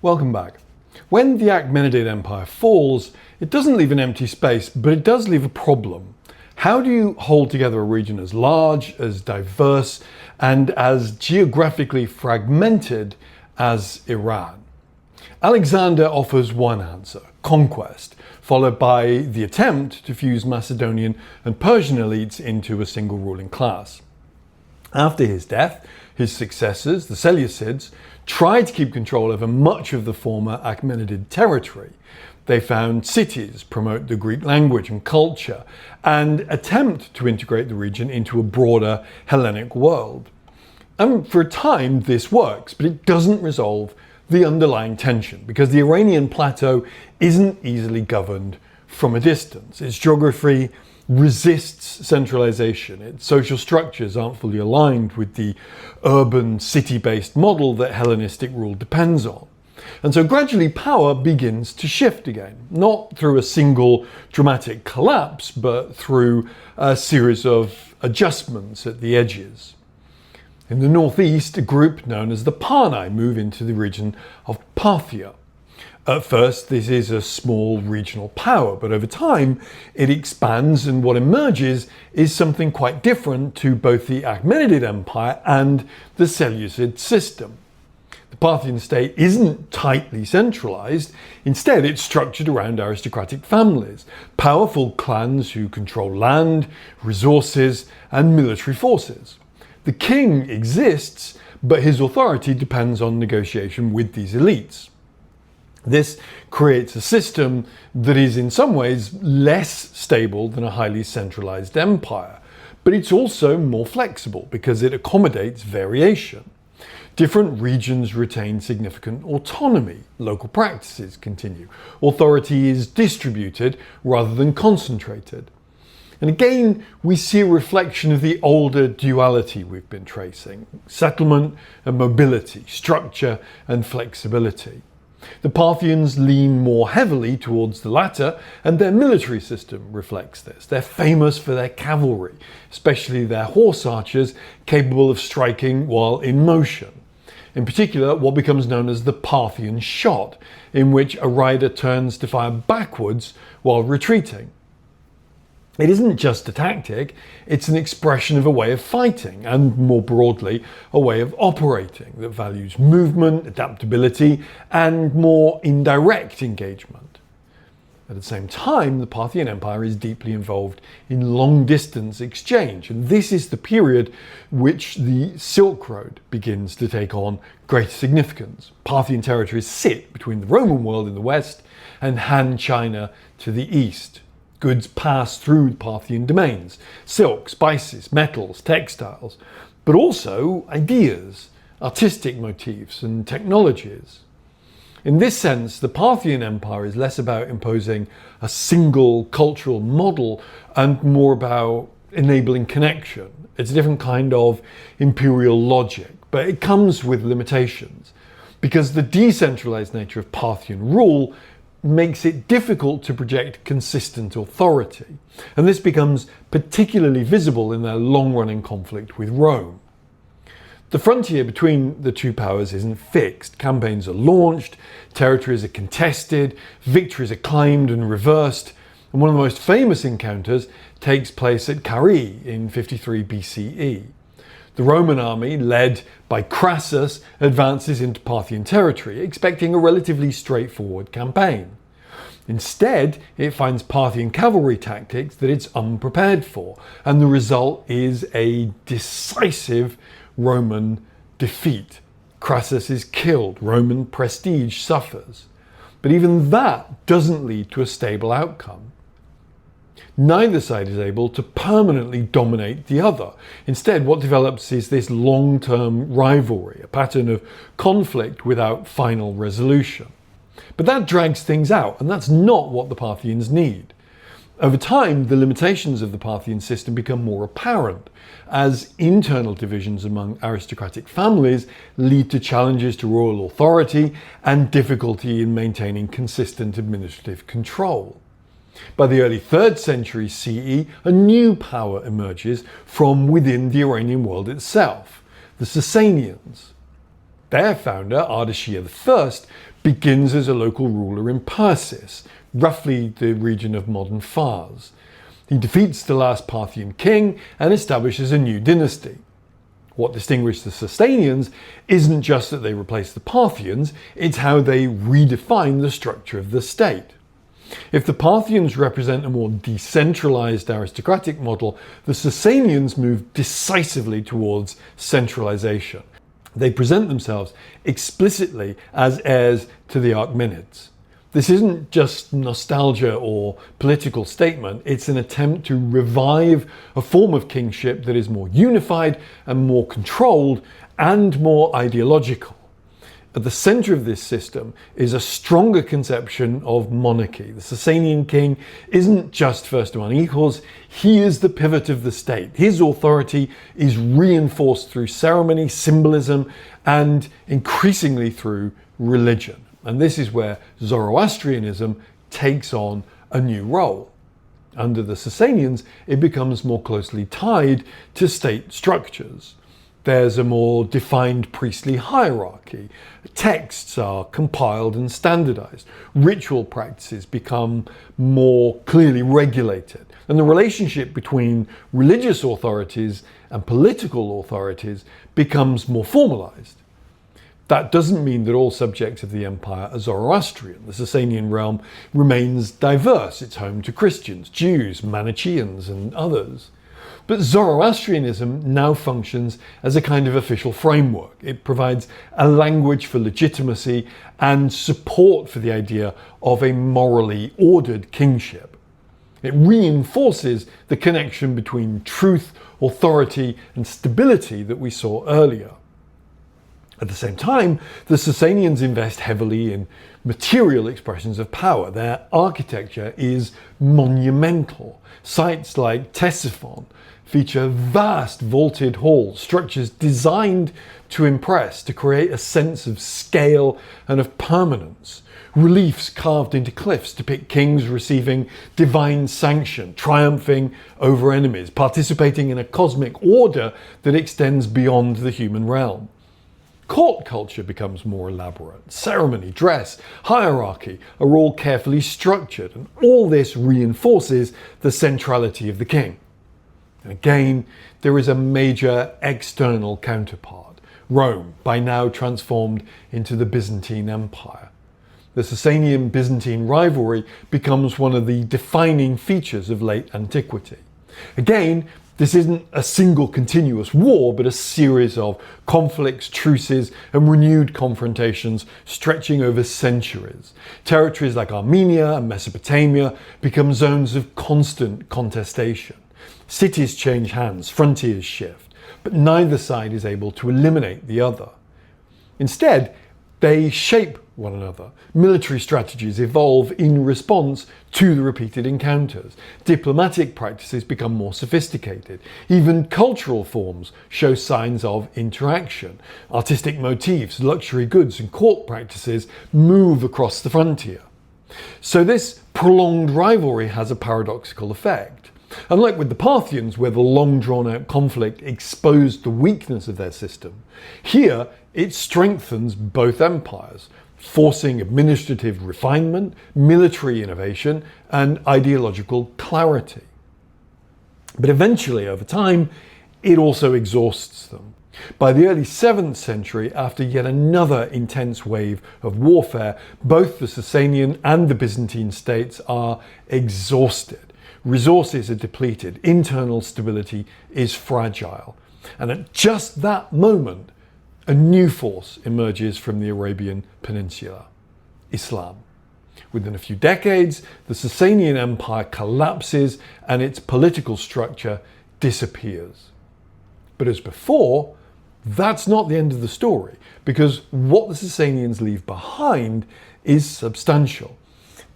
Welcome back. When the Achaemenid Empire falls, it doesn't leave an empty space, but it does leave a problem. How do you hold together a region as large, as diverse, and as geographically fragmented as Iran? Alexander offers one answer: conquest, followed by the attempt to fuse Macedonian and Persian elites into a single ruling class. After his death, his successors, the Seleucids, tried to keep control over much of the former Achaemenid territory. They found cities, promote the Greek language and culture, and attempt to integrate the region into a broader Hellenic world. And for a time this works, but it doesn't resolve the underlying tension, because the Iranian plateau isn't easily governed from a distance. Its geography resists centralization. Its social structures aren't fully aligned with the urban, city-based model that Hellenistic rule depends on. And so gradually power begins to shift again, not through a single dramatic collapse, but through a series of adjustments at the edges. In the northeast, a group known as the Parni move into the region of Parthia. At first, this is a small regional power, but over time it expands, and what emerges is something quite different to both the Achaemenid Empire and the Seleucid system. The Parthian state isn't tightly centralized. Instead, it's structured around aristocratic families, powerful clans who control land, resources, and military forces. The king exists, but his authority depends on negotiation with these elites. This creates a system that is in some ways less stable than a highly centralized empire, but it's also more flexible because it accommodates variation. Different regions retain significant autonomy. Local practices continue. Authority is distributed rather than concentrated. And again, we see a reflection of the older duality we've been tracing: settlement and mobility, structure and flexibility. The Parthians lean more heavily towards the latter, and their military system reflects this. They're famous for their cavalry, especially their horse archers capable of striking while in motion. In particular, what becomes known as the Parthian shot, in which a rider turns to fire backwards while retreating. It isn't just a tactic, it's an expression of a way of fighting, and more broadly, a way of operating that values movement, adaptability, and more indirect engagement. At the same time, the Parthian Empire is deeply involved in long-distance exchange, and this is the period which the Silk Road begins to take on greater significance. Parthian territories sit between the Roman world in the west and Han China to the east. Goods pass through Parthian domains: silk, spices, metals, textiles, but also ideas, artistic motifs, and technologies. In this sense, the Parthian Empire is less about imposing a single cultural model and more about enabling connection. It's a different kind of imperial logic, but it comes with limitations, because the decentralized nature of Parthian rule makes it difficult to project consistent authority. And this becomes particularly visible in their long-running conflict with Rome. The frontier between the two powers isn't fixed. Campaigns are launched, territories are contested, victories are claimed and reversed. And one of the most famous encounters takes place at Carrhae in 53 BCE. The Roman army, led by Crassus, advances into Parthian territory, expecting a relatively straightforward campaign. Instead, it finds Parthian cavalry tactics that it's unprepared for, and the result is a decisive Roman defeat. Crassus is killed, Roman prestige suffers. But even that doesn't lead to a stable outcome. Neither side is able to permanently dominate the other. Instead, what develops is this long-term rivalry, a pattern of conflict without final resolution. But that drags things out, and that's not what the Parthians need. Over time, the limitations of the Parthian system become more apparent, as internal divisions among aristocratic families lead to challenges to royal authority and difficulty in maintaining consistent administrative control. By the early 3rd century CE, a new power emerges from within the Iranian world itself: the Sasanians. Their founder, Ardashir I, begins as a local ruler in Persis, roughly the region of modern Fars. He defeats the last Parthian king and establishes a new dynasty. What distinguished the Sasanians isn't just that they replaced the Parthians, it's how they redefine the structure of the state. If the Parthians represent a more decentralized aristocratic model, the Sasanians move decisively towards centralization. They present themselves explicitly as heirs to the Achaemenids. This isn't just nostalgia or political statement, it's an attempt to revive a form of kingship that is more unified and more controlled and more ideological. At the center of this system is a stronger conception of monarchy. The Sasanian king isn't just first among equals, he is the pivot of the state. His authority is reinforced through ceremony, symbolism, and increasingly through religion. And this is where Zoroastrianism takes on a new role. Under the Sasanians, it becomes more closely tied to state structures. There's a more defined priestly hierarchy. Texts are compiled and standardized. Ritual practices become more clearly regulated. And the relationship between religious authorities and political authorities becomes more formalized. That doesn't mean that all subjects of the empire are Zoroastrian. The Sasanian realm remains diverse. It's home to Christians, Jews, Manichaeans, and others. But Zoroastrianism now functions as a kind of official framework. It provides a language for legitimacy and support for the idea of a morally ordered kingship. It reinforces the connection between truth, authority, and stability that we saw earlier. At the same time, the Sasanians invest heavily in material expressions of power. Their architecture is monumental. Sites like Ctesiphon feature vast vaulted halls, structures designed to impress, to create a sense of scale and of permanence. Reliefs carved into cliffs depict kings receiving divine sanction, triumphing over enemies, participating in a cosmic order that extends beyond the human realm. Court culture becomes more elaborate. Ceremony, dress, hierarchy are all carefully structured, and all this reinforces the centrality of the king. And again, there is a major external counterpart, Rome, by now transformed into the Byzantine Empire. The Sasanian-Byzantine rivalry becomes one of the defining features of late antiquity. Again, this isn't a single continuous war, but a series of conflicts, truces, and renewed confrontations stretching over centuries. Territories like Armenia and Mesopotamia become zones of constant contestation. Cities change hands, frontiers shift, but neither side is able to eliminate the other. Instead, they shape one another. Military strategies evolve in response to the repeated encounters. Diplomatic practices become more sophisticated. Even cultural forms show signs of interaction. Artistic motifs, luxury goods, and court practices move across the frontier. So this prolonged rivalry has a paradoxical effect. Unlike with the Parthians, where the long drawn-out conflict exposed the weakness of their system, here it strengthens both empires, forcing administrative refinement, military innovation, and ideological clarity. But eventually, over time, it also exhausts them. By the early 7th century, after yet another intense wave of warfare, both the Sasanian and the Byzantine states are exhausted. Resources are depleted, internal stability is fragile. And at just that moment, a new force emerges from the Arabian Peninsula, Islam. Within a few decades, the Sasanian Empire collapses and its political structure disappears. But as before, that's not the end of the story, because what the Sasanians leave behind is substantial.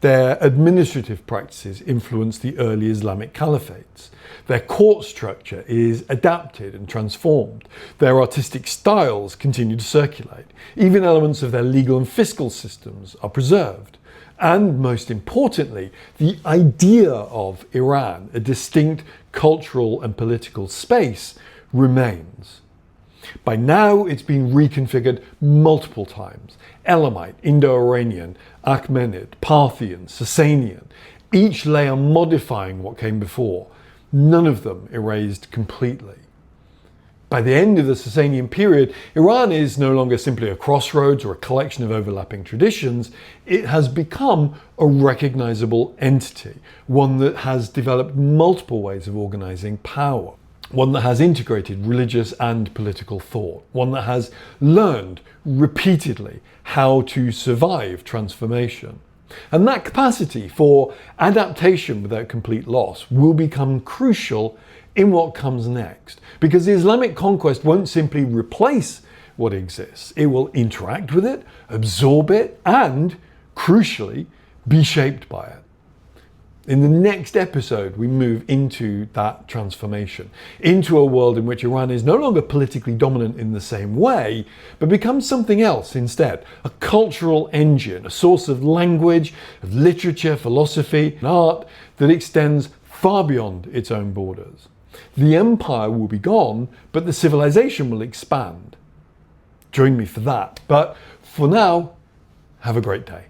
Their administrative practices influence the early Islamic caliphates. Their court structure is adapted and transformed. Their artistic styles continue to circulate. Even elements of their legal and fiscal systems are preserved. And most importantly, the idea of Iran, a distinct cultural and political space, remains. By now, it's been reconfigured multiple times. Elamite, Indo-Iranian, Achaemenid, Parthian, Sasanian, each layer modifying what came before, none of them erased completely. By the end of the Sasanian period, Iran is no longer simply a crossroads or a collection of overlapping traditions. It has become a recognizable entity, one that has developed multiple ways of organizing power, one that has integrated religious and political thought, one that has learned repeatedly how to survive transformation. And that capacity for adaptation without complete loss will become crucial in what comes next, because the Islamic conquest won't simply replace what exists. It will interact with it, absorb it, and, crucially, be shaped by it. In the next episode, we move into that transformation, into a world in which Iran is no longer politically dominant in the same way, but becomes something else instead, a cultural engine, a source of language, of literature, philosophy, and art that extends far beyond its own borders. The empire will be gone, but the civilization will expand. Join me for that. But for now, have a great day.